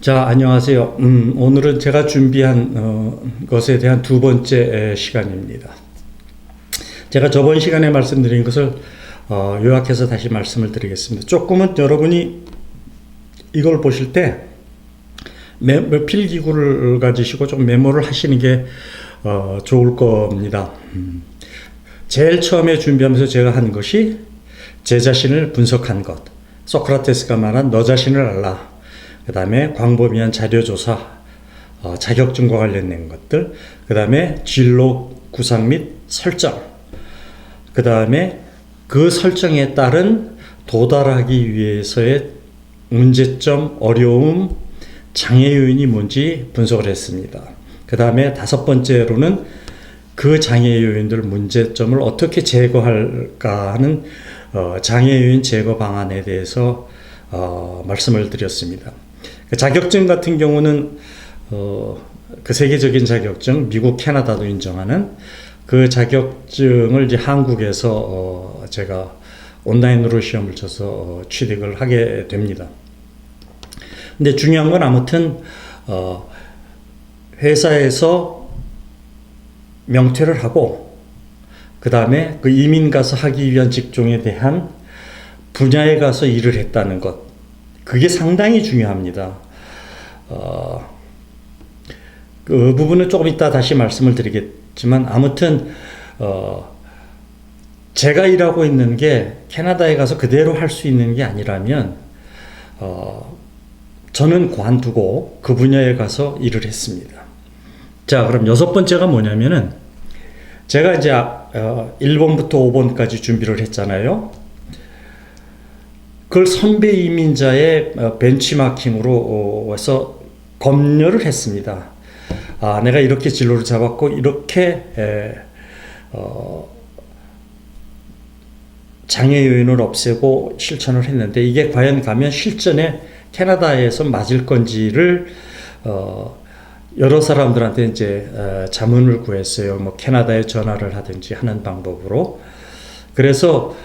자, 안녕하세요. 오늘은 제가 준비한 것에 대한 두 번째 시간입니다. 제가 저번 시간에 말씀드린 것을 요약해서 다시 말씀을 드리겠습니다. 조금은 여러분이 이걸 보실 때 필기구를 가지시고 좀 메모를 하시는 게 좋을 겁니다. 제일 처음에 준비하면서 제가 한 것이 제 자신을 분석한 것, 소크라테스가 말한 너 자신을 알라, 그 다음에 광범위한 자료조사, 자격증과 관련된 것들, 그 다음에 진로 구상 및 설정, 그 다음에 그 설정에 따른 도달하기 위해서의 문제점, 어려움, 장애 요인이 뭔지 분석을 했습니다. 그 다음에 다섯 번째로는 그 장애 요인들, 문제점을 어떻게 제거할까 하는 장애 요인 제거 방안에 대해서 말씀을 드렸습니다. 자격증 같은 경우는 그 세계적인 자격증, 미국, 캐나다도 인정하는 그 자격증을 이제 한국에서 제가 온라인으로 시험을 쳐서 취득을 하게 됩니다. 근데 중요한 건 아무튼 회사에서 명퇴를 하고 그 다음에 그 이민 가서 하기 위한 직종에 대한 분야에 가서 일을 했다는 것, 그게 상당히 중요합니다. 그 부분은 조금 이따 다시 말씀을 드리겠지만 아무튼 제가 일하고 있는 게 캐나다에 가서 그대로 할 수 있는 게 아니라면 저는 관두고 그 분야에 가서 일을 했습니다. 자, 그럼 여섯 번째가 뭐냐면은 제가 이제 1번부터 5번까지 준비를 했잖아요. 그걸 선배 이민자의 벤치마킹으로 해서 검열을 했습니다. 내가 이렇게 진로를 잡았고 이렇게 장애 요인을 없애고 실천을 했는데 이게 과연 가면 실전에 캐나다에서 맞을 건지를 여러 사람들한테 이제 자문을 구했어요. 뭐 캐나다에 전화를 하든지 하는 방법으로. 그래서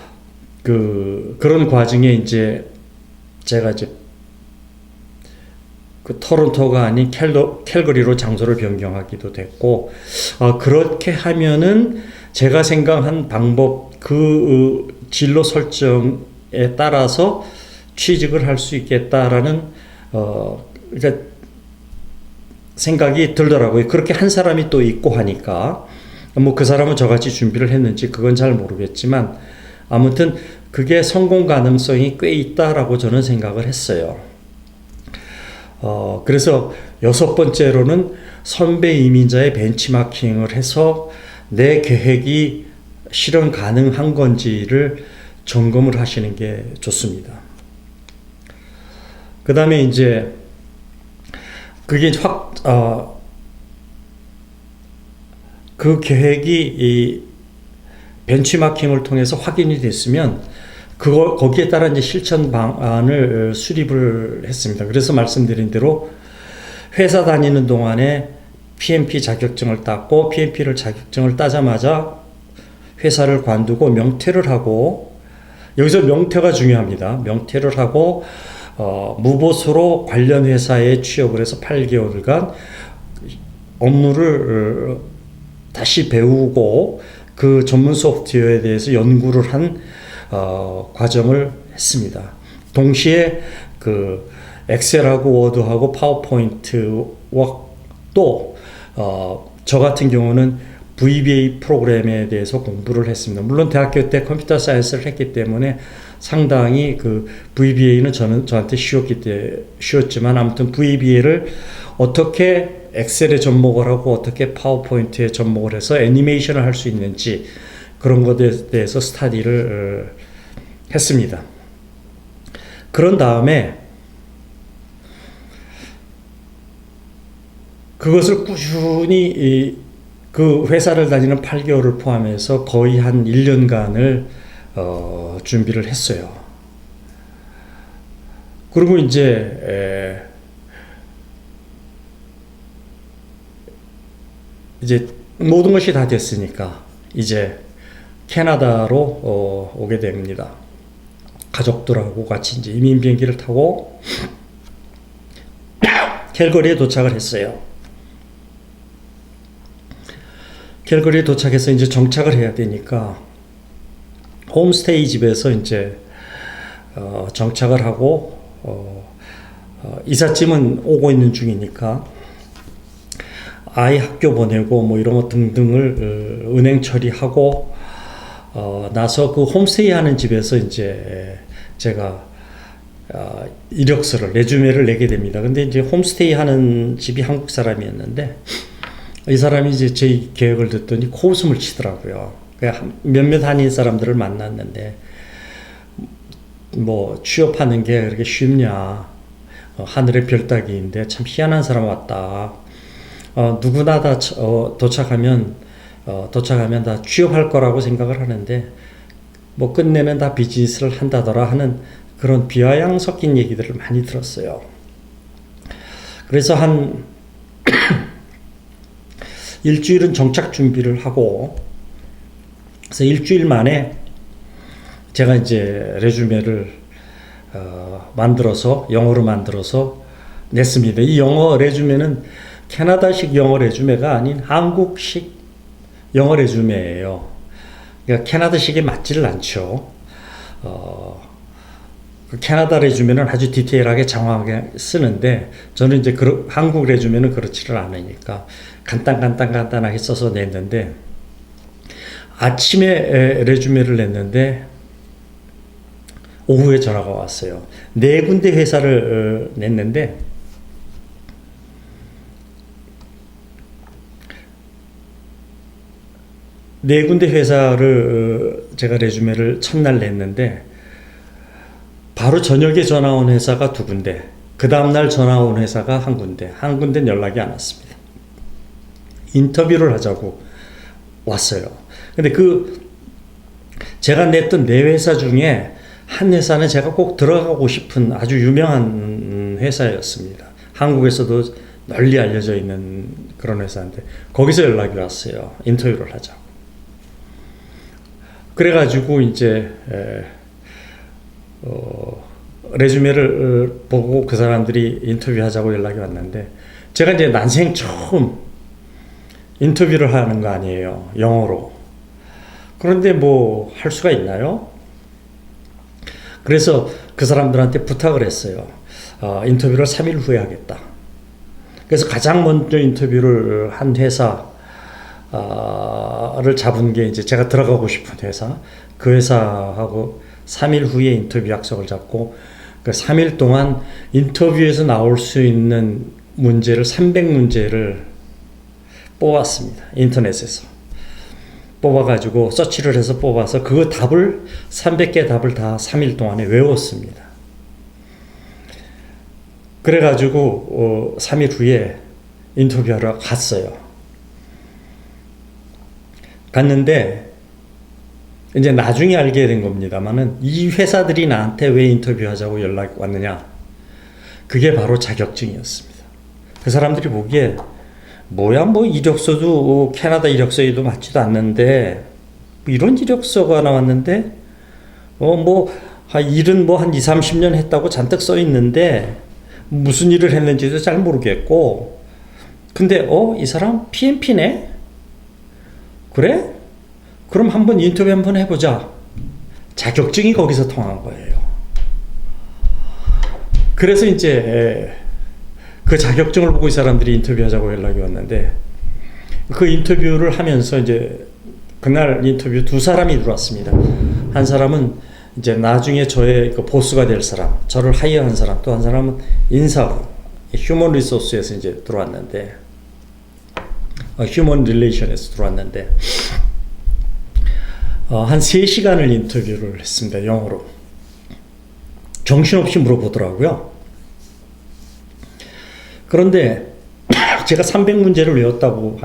그런 과정에 이제 제가 이제 그 토론토가 아닌 캘거리로 장소를 변경하기도 됐고, 그렇게 하면은 제가 생각한 방법, 그 진로 설정에 따라서 취직을 할 수 있겠다라는 그러니까 생각이 들더라고요. 그렇게 한 사람이 또 있고 하니까 뭐 그 사람은 저같이 준비를 했는지 그건 잘 모르겠지만 아무튼 그게 성공 가능성이 꽤 있다라고 저는 생각을 했어요. 그래서 여섯 번째로는 선배 이민자의 벤치마킹을 해서 내 계획이 실현 가능한 건지를 점검을 하시는 게 좋습니다. 그 다음에 이제 그게 그 계획이 이 벤치마킹을 통해서 확인이 됐으면 거기에 따라 이제 실천 방안을 수립을 했습니다. 그래서 말씀드린 대로 회사 다니는 동안에 PMP 자격증을 땄고 PMP 자격증을 따자마자 회사를 관두고 명퇴를 하고, 여기서 명퇴가 중요합니다. 명퇴를 하고 무보수로 관련 회사에 취업을 해서 8개월간 업무를 다시 배우고 그 전문 소프트웨어에 대해서 연구를 한 과정을 했습니다. 동시에 그 엑셀하고 워드하고 파워포인트와 또 저 같은 경우는 VBA 프로그램에 대해서 공부를 했습니다. 물론 대학교 때 컴퓨터 사이언스를 했기 때문에 상당히 그 VBA는 저한테 쉬웠지만 아무튼 VBA를 어떻게 엑셀에 접목을 하고 어떻게 파워포인트에 접목을 해서 애니메이션을 할 수 있는지 그런 것에 대해서 스터디를 했습니다. 그런 다음에 그것을 꾸준히 그 회사를 다니는 8개월을 포함해서 거의 한 1년간을 준비를 했어요. 그리고 이제 모든 것이 다 됐으니까 이제 캐나다로 오게 됩니다. 가족들하고 같이 이제 이민 비행기를 타고 캘거리에 도착을 했어요. 캘거리에 도착해서 이제 정착을 해야 되니까 홈스테이 집에서 이제 정착을 하고 이삿짐은 오고 있는 중이니까 아이 학교 보내고 뭐 이런 것 등등을 은행 처리하고 나서 그 홈스테이 하는 집에서 이제 제가 이력서를 레주메를 내게 됩니다. 근데 이제 홈스테이 하는 집이 한국 사람이었는데 이 사람이 이제 제 계획을 듣더니 코웃음을 치더라고요. 몇몇 한인 사람들을 만났는데 뭐 취업하는 게 그렇게 쉽냐, 하늘의 별 따기인데 참 희한한 사람 왔다. 누구나 다 도착하면 다 취업할 거라고 생각을 하는데 뭐 끝내는 다 비즈니스를 한다더라 하는 그런 비아냥 섞인 얘기들을 많이 들었어요. 그래서 한 일주일은 정착 준비를 하고, 그래서 일주일 만에 제가 이제 레주메를 영어로 만들어서 냈습니다. 이 영어 레주메는 캐나다식 영어 레주메가 아닌 한국식 영어 레주메예요. 그러니까 캐나다식에 맞지를 않죠. 캐나다 레주메는 아주 디테일하게 장황하게 쓰는데 저는 이제 한국 레주메는 그렇지를 않으니까 간단하게 써서 냈는데, 아침에 레주메를 냈는데 오후에 전화가 왔어요. 4군데 회사를 냈는데 네 군데 회사를 제가 레주메를 첫날 냈는데 바로 저녁에 전화 온 회사가 2군데, 그 다음날 전화 온 회사가 1군데, 1군데는 연락이 안 왔습니다. 인터뷰를 하자고 왔어요. 근데 제가 냈던 4회사 중에 한 회사는 제가 꼭 들어가고 싶은 아주 유명한 회사였습니다. 한국에서도 널리 알려져 있는 그런 회사인데 거기서 연락이 왔어요. 인터뷰를 하자고. 그래가지고 이제 레주메를 보고 그 사람들이 인터뷰하자고 연락이 왔는데 제가 이제 난생 처음 인터뷰를 하는 거 아니에요, 영어로. 그런데 뭐 할 수가 있나요? 그래서 그 사람들한테 부탁을 했어요. 인터뷰를 3일 후에 하겠다. 그래서 가장 먼저 인터뷰를 한 회사를 잡은 게 이제 제가 들어가고 싶은 회사, 그 회사하고 3일 후에 인터뷰 약속을 잡고 그 3일 동안 인터뷰에서 나올 수 있는 문제를 300문제를 뽑았습니다. 인터넷에서 뽑아가지고 서치를 해서 뽑아서 그 답을 300개 답을 다 3일 동안에 외웠습니다. 그래가지고 3일 후에 인터뷰하러 갔어요. 갔는데 이제 나중에 알게 된 겁니다만은 이 회사들이 나한테 왜 인터뷰하자고 연락이 왔느냐, 그게 바로 자격증이었습니다. 그 사람들이 보기에 뭐야, 뭐 이력서도 캐나다 이력서에도 맞지도 않는데 이런 이력서가 나왔는데 일은 뭐 한 20-30년 했다고 잔뜩 써 있는데 무슨 일을 했는지도 잘 모르겠고, 근데 이 사람 PMP네? 그래? 그럼 한번 인터뷰 한번 해보자. 자격증이 거기서 통한 거예요. 그래서 이제 그 자격증을 보고 이 사람들이 인터뷰하자고 연락이 왔는데 그 인터뷰를 하면서 이제 그날 인터뷰 2사람이 들어왔습니다. 한 사람은 이제 나중에 저의 그 보스가 될 사람, 저를 하이어한 사람, 또 한 사람은 인사부, 휴먼 리소스에서 이제 들어왔는데, 휴먼 릴레이션에서 들어왔는데, 한 3시간을 인터뷰를 했습니다. 영어로. 정신없이 물어보더라고요. 그런데 제가 300문제를 외웠다고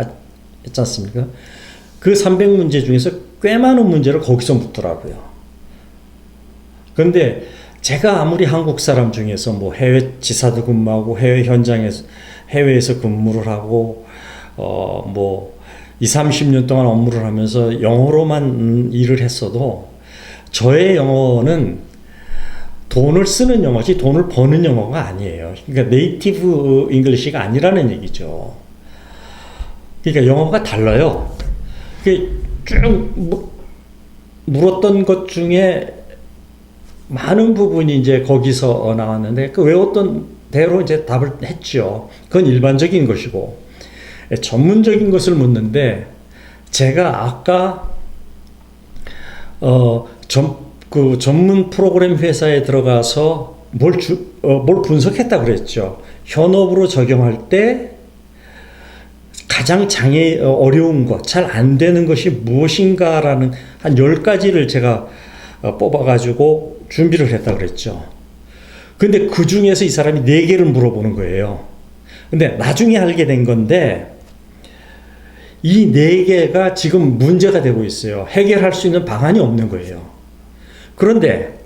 했지 않습니까? 그 300문제 중에서 꽤 많은 문제를 거기서 묻더라고요. 그런데 제가 아무리 한국 사람 중에서 뭐 해외 지사도 근무하고 해외에서 근무를 하고 뭐 20-30년 동안 업무를 하면서 영어로만 일을 했어도 저의 영어는 돈을 쓰는 영어지 돈을 버는 영어가 아니에요. 그러니까 네이티브 잉글리시가 아니라는 얘기죠. 그러니까 영어가 달라요. 쭉 물었던 것 중에 많은 부분이 이제 거기서 나왔는데 그 외웠던 대로 이제 답을 했죠. 그건 일반적인 것이고 전문적인 것을 묻는데 제가 아까 그 전문 프로그램 회사에 들어가서 뭘 분석했다 그랬죠. 현업으로 적용할 때 가장 어려운 것, 잘 안 되는 것이 무엇인가라는 한 10가지를 제가 뽑아가지고 준비를 했다 그랬죠. 근데 그 중에서 이 사람이 4개를 물어보는 거예요. 근데 나중에 알게 된 건데 이 4개가 지금 문제가 되고 있어요. 해결할 수 있는 방안이 없는 거예요. 그런데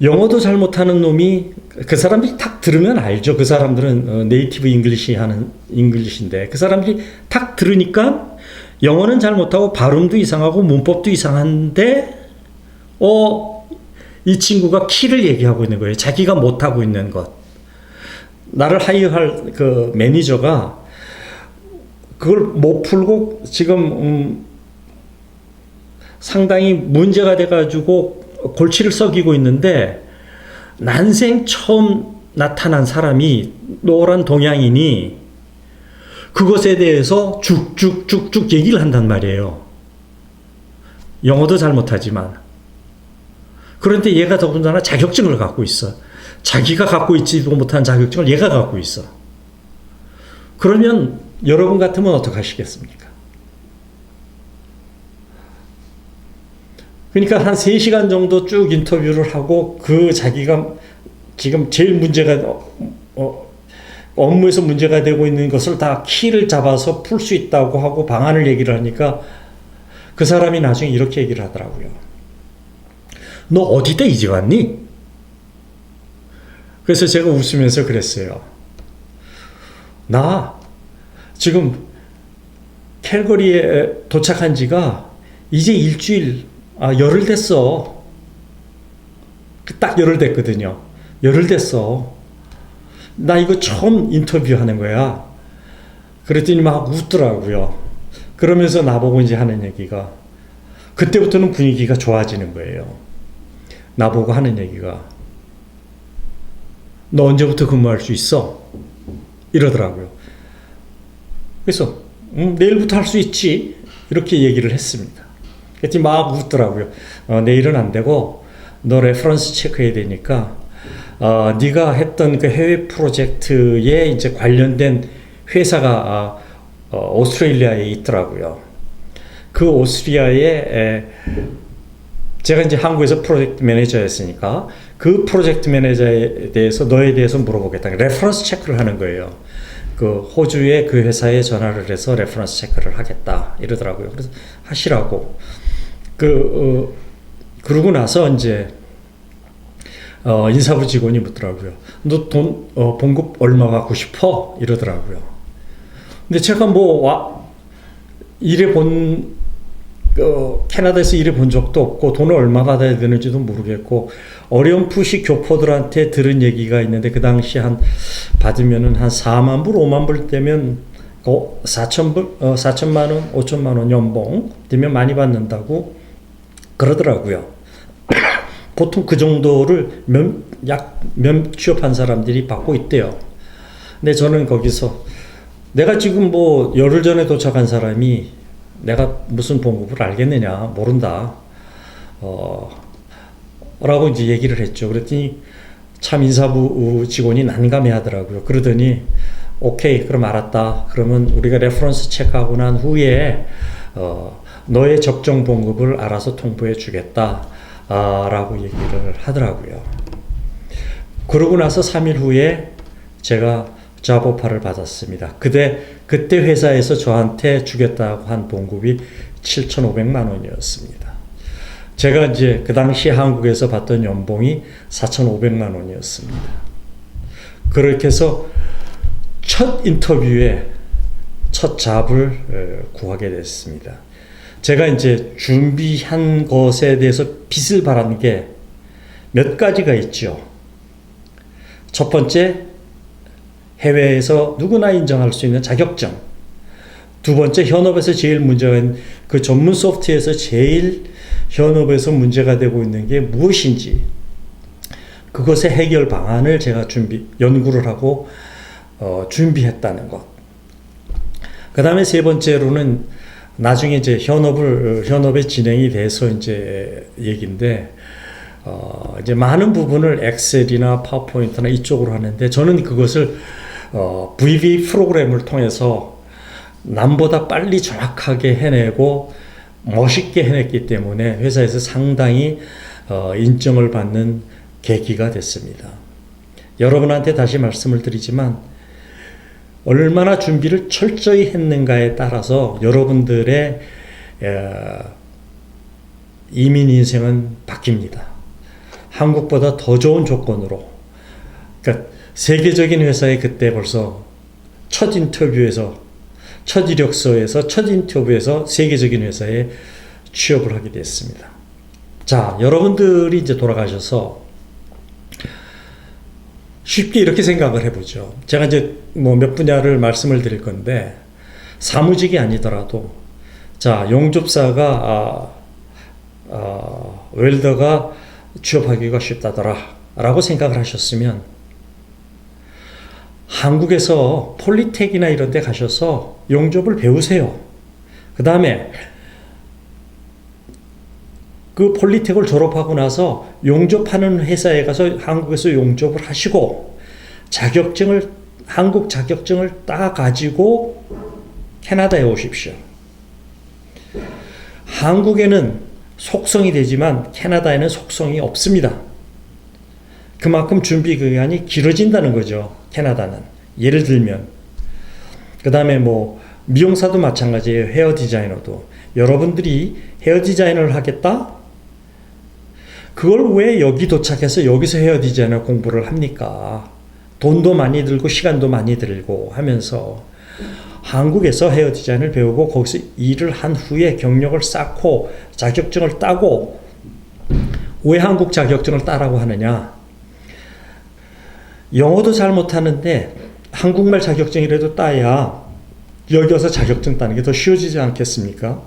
영어도 잘 못하는 놈이 그 사람들이 탁 들으면 알죠. 그 사람들은 네이티브 잉글리시인데 그 사람들이 탁 들으니까 영어는 잘 못하고 발음도 이상하고 문법도 이상한데 이 친구가 키를 얘기하고 있는 거예요. 자기가 못하고 있는 것. 나를 하이어할 그 매니저가 그걸 못 풀고 지금 상당히 문제가 돼가지고 골치를 썩이고 있는데 난생 처음 나타난 사람이 노란 동양인이 그것에 대해서 쭉쭉쭉쭉 얘기를 한단 말이에요. 영어도 잘 못하지만. 그런데 얘가 더군다나 자격증을 갖고 있어. 자기가 갖고 있지도 못한 자격증을 얘가 갖고 있어. 그러면 여러분 같으면 어떡하시겠습니까? 그러니까 한 3시간 정도 쭉 인터뷰를 하고 그 자기가 지금 제일 문제가 업무에서 문제가 되고 있는 것을 다 키를 잡아서 풀 수 있다고 하고 방안을 얘기를 하니까 그 사람이 나중에 이렇게 얘기를 하더라고요. 너 어디다 이제 왔니? 그래서 제가 웃으면서 그랬어요. 나 지금 캘거리에 도착한 지가 이제 열흘 됐어. 딱 열흘 됐거든요. 열흘 됐어. 나 이거 처음 인터뷰하는 거야. 그랬더니 막 웃더라고요. 그러면서 나보고 이제 하는 얘기가 그때부터는 분위기가 좋아지는 거예요. 나보고 하는 얘기가 너 언제부터 근무할 수 있어? 이러더라고요. 그래서 내일부터 할 수 있지. 이렇게 얘기를 했습니다. 그랬더니 막 웃더라고요. 내일은 안 되고 너 레퍼런스 체크해야 되니까 네가 했던 그 해외 프로젝트에 이제 관련된 회사가 오스트레일리아에 있더라고요. 그 오스트리아에 제가 이제 한국에서 프로젝트 매니저였으니까 그 프로젝트 매니저에 대해서 너에 대해서 물어보겠다. 레퍼런스 체크를 하는 거예요. 그 호주의 그 회사에 전화를 해서 레퍼런스 체크를 하겠다 이러더라고요. 그래서 하시라고. 그러고 나서 이제 인사부 직원이 묻더라고요. 너 돈 봉급 얼마 갖고 싶어? 이러더라고요. 근데 제가 캐나다에서 일해 본 적도 없고 돈을 얼마 받아야 되는지도 모르겠고 어렴풋이 교포들한테 들은 얘기가 있는데 그 당시 받으면은 한 4만 불, 5만 불 되면 4천만 원, 5천만 원 연봉 되면 많이 받는다고 그러더라고요. 보통 그 정도를 취업한 사람들이 받고 있대요. 근데 저는 거기서 내가 지금 열흘 전에 도착한 사람이 내가 무슨 봉급을 알겠느냐, 모른다. 라고 이제 얘기를 했죠. 그랬더니 참 인사부 직원이 난감해 하더라고요. 그러더니 오케이, 그럼 알았다. 그러면 우리가 레퍼런스 체크하고 난 후에 너의 적정 봉급을 알아서 통보해 주겠다. 라고 얘기를 하더라고요. 그러고 나서 3일 후에 제가 잡 오퍼를 받았습니다. 그때 회사에서 저한테 주겠다고 한 봉급이 7,500만 원이었습니다. 제가 이제 그 당시 한국에서 받던 연봉이 4,500만 원이었습니다. 그렇게 해서 첫 인터뷰에 첫 잡을 구하게 됐습니다. 제가 이제 준비한 것에 대해서 빛을 발한 게 몇 가지가 있죠. 첫 번째, 해외에서 누구나 인정할 수 있는 자격증. 두 번째, 현업에서 제일 문제가 있는 그 전문 소프트웨어에서 제일 현업에서 문제가 되고 있는 게 무엇인지, 그것의 해결 방안을 제가 연구를 하고 준비했다는 것. 그 다음에 세 번째로는 나중에 이제 현업의 진행이 돼서 이제 얘기인데, 이제 많은 부분을 엑셀이나 파워포인트나 이쪽으로 하는데, 저는 그것을 VB 프로그램을 통해서 남보다 빨리 정확하게 해내고 멋있게 해냈기 때문에 회사에서 상당히 인정을 받는 계기가 됐습니다. 여러분한테 다시 말씀을 드리지만, 얼마나 준비를 철저히 했는가에 따라서 여러분들의 이민 인생은 바뀝니다. 한국보다 더 좋은 조건으로, 그러니까 세계적인 회사에 그때 벌써 첫 이력서에서 첫 인터뷰에서 세계적인 회사에 취업을 하게 됐습니다. 자, 여러분들이 이제 돌아가셔서 쉽게 이렇게 생각을 해보죠. 제가 이제 뭐 몇 분야를 말씀을 드릴 건데, 사무직이 아니더라도, 자, 용접사가, 웰더가 취업하기가 쉽다더라 라고 생각을 하셨으면, 한국에서 폴리텍이나 이런 데 가셔서 용접을 배우세요. 그 다음에 그 폴리텍을 졸업하고 나서 용접하는 회사에 가서 한국에서 용접을 하시고, 한국 자격증을 따 가지고 캐나다에 오십시오. 한국에는 속성이 되지만 캐나다에는 속성이 없습니다. 그만큼 준비 기간이 길어진다는 거죠. 캐나다는. 예를 들면, 그 다음에 뭐 미용사도 마찬가지예요. 헤어 디자이너도. 여러분들이 헤어 디자이너를 하겠다? 그걸 왜 여기 도착해서 여기서 헤어 디자이너 공부를 합니까? 돈도 많이 들고 시간도 많이 들고 하면서 한국에서 헤어 디자인을 배우고 거기서 일을 한 후에 경력을 쌓고 자격증을 따고, 왜 한국 자격증을 따라고 하느냐? 영어도 잘 못하는데 한국말 자격증이라도 따야 여기 와서 자격증 따는 게 더 쉬워지지 않겠습니까?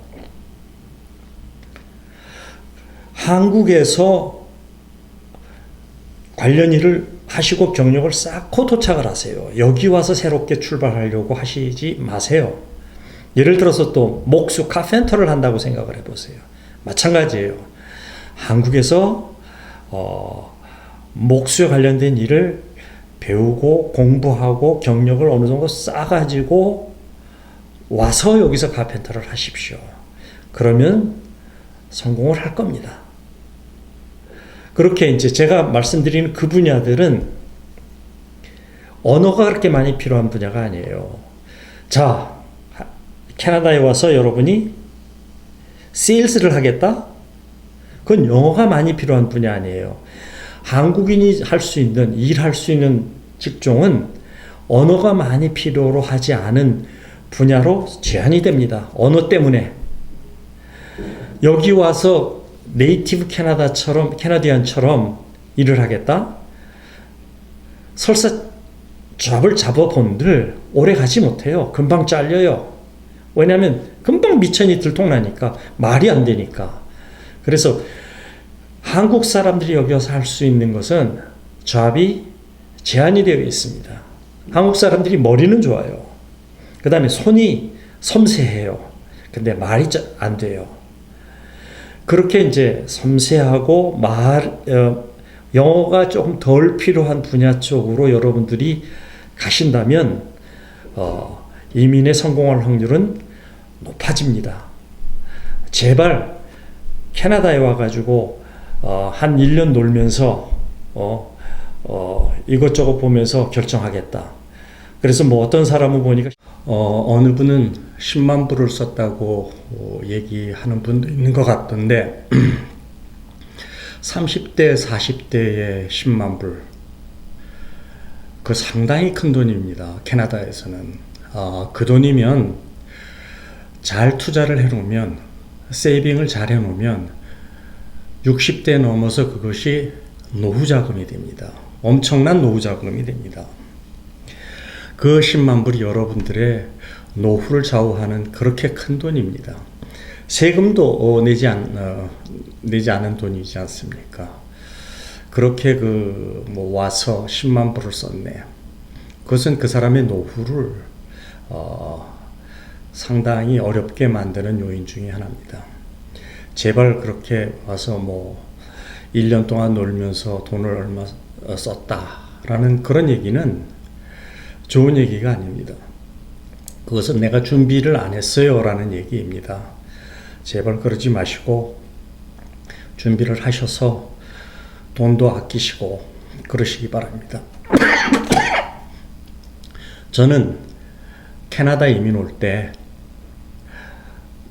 한국에서 관련 일을 하시고 경력을 쌓고 도착을 하세요. 여기 와서 새롭게 출발하려고 하시지 마세요. 예를 들어서 또 목수, 카펜터를 한다고 생각을 해보세요. 마찬가지예요. 한국에서 목수에 관련된 일을 배우고 공부하고 경력을 어느 정도 쌓아가지고 와서 여기서 카펜터를 하십시오. 그러면 성공을 할 겁니다. 그렇게 이제 제가 말씀드리는 그 분야들은 언어가 그렇게 많이 필요한 분야가 아니에요. 자, 캐나다에 와서 여러분이 세일즈를 하겠다? 그건 영어가 많이 필요한 분야 아니에요. 한국인이 할 수 있는, 일할 수 있는 직종은 언어가 많이 필요로 하지 않은 분야로 제한이 됩니다. 언어 때문에. 여기 와서 네이티브 캐나디안처럼 일을 하겠다? 설사 잡을 잡아본들 오래 가지 못해요. 금방 잘려요. 왜냐하면 금방 미천이 들통나니까, 말이 안 되니까. 그래서 한국 사람들이 여기 와서 할 수 있는 것은 잡이 제한이 되어 있습니다. 한국 사람들이 머리는 좋아요. 그 다음에 손이 섬세해요. 근데 말이 안 돼요. 그렇게 이제 섬세하고 영어가 조금 덜 필요한 분야 쪽으로 여러분들이 가신다면 이민에 성공할 확률은 높아집니다. 제발 캐나다에 와가지고 한 1년 놀면서 이것저것 보면서 결정하겠다. 그래서 뭐 어떤 사람을 보니까 어느 분은 10만 불을 썼다고 얘기하는 분도 있는 것 같던데 30대 40대에 10만 불, 그 상당히 큰 돈입니다. 캐나다에서는. 그 돈이면 잘 투자를 해놓으면, 세이빙을 잘 해놓으면 60대 넘어서 그것이 노후 자금이 됩니다. 엄청난 노후 자금이 됩니다. 그 10만 불이 여러분들의 노후를 좌우하는 그렇게 큰 돈입니다. 세금도 내지 않은 돈이지 않습니까? 그렇게 와서 10만 불을 썼네요. 그것은 그 사람의 노후를 상당히 어렵게 만드는 요인 중에 하나입니다. 제발 그렇게 와서 1년 동안 놀면서 돈을 얼마 썼다라는 그런 얘기는 좋은 얘기가 아닙니다. 그것은 내가 준비를 안 했어요 라는 얘기입니다. 제발 그러지 마시고 준비를 하셔서 돈도 아끼시고 그러시기 바랍니다. 저는 캐나다 이민 올 때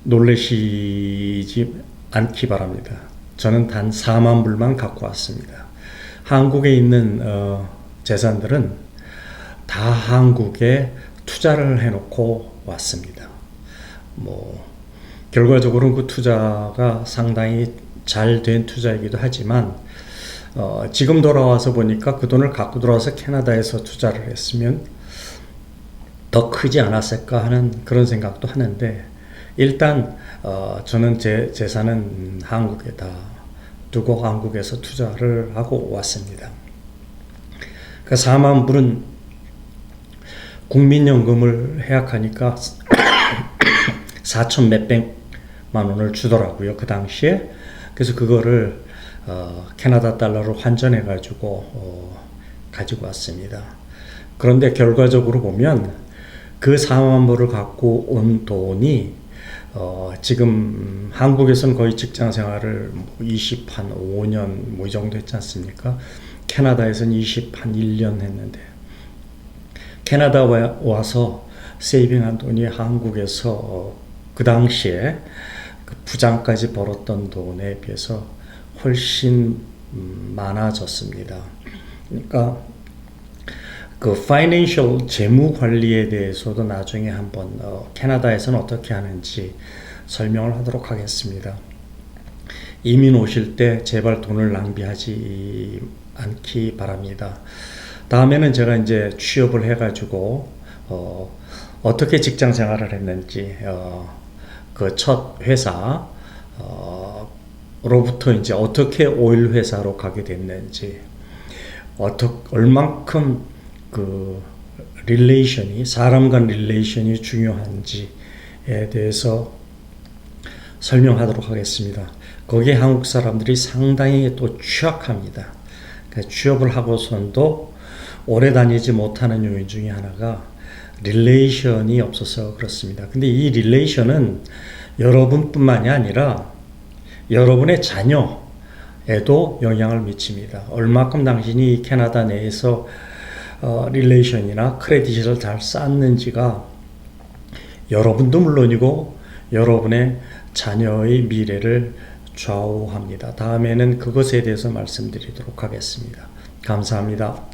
놀라시지 않기 바랍니다. 저는 단 4만 불만 갖고 왔습니다. 한국에 있는 재산들은 다 한국에 투자를 해놓고 왔습니다. 결과적으로는 그 투자가 상당히 잘 된 투자이기도 하지만 지금 돌아와서 보니까 그 돈을 갖고 들어와서 캐나다에서 투자를 했으면 더 크지 않았을까 하는 그런 생각도 하는데, 일단 저는 제 재산은 한국에다 두고 한국에서 투자를 하고 왔습니다. 그 4만 불은 국민연금을 해약하니까 4천 몇백만 원을 주더라고요, 그 당시에. 그래서 그거를 캐나다 달러로 환전해 가지고 가지고 왔습니다. 그런데 결과적으로 보면 그 4만 불을 갖고 온 돈이 지금 한국에서는 거의 직장 생활을 25년 이 정도 했지 않습니까? 캐나다에서는 1년 했는데, 캐나다 와서 세이빙한 돈이 한국에서 그 당시에 그 부장까지 벌었던 돈에 비해서 훨씬 많아졌습니다. 그러니까 그 파이낸셜 재무 관리에 대해서도 나중에 한번 캐나다에서는 어떻게 하는지 설명을 하도록 하겠습니다. 이민 오실 때 제발 돈을 낭비하지 않기 바랍니다. 다음에는 제가 이제 취업을 해가지고 어떻게 직장 생활을 했는지 그 첫 회사 로부터 이제 어떻게 오일 회사로 가게 됐는지, 얼만큼 그 릴레이션이, 사람 간 릴레이션이 중요한지에 대해서 설명하도록 하겠습니다. 거기에 한국 사람들이 상당히 또 취약합니다. 그러니까 취업을 하고선도 오래 다니지 못하는 요인 중에 하나가 릴레이션이 없어서 그렇습니다. 근데 이 릴레이션은 여러분뿐만이 아니라 여러분의 자녀에도 영향을 미칩니다. 얼마큼 당신이 캐나다 내에서 릴레이션이나 크레딧을 잘 쌓는지가 여러분도 물론이고 여러분의 자녀의 미래를 좌우합니다. 다음에는 그것에 대해서 말씀드리도록 하겠습니다. 감사합니다.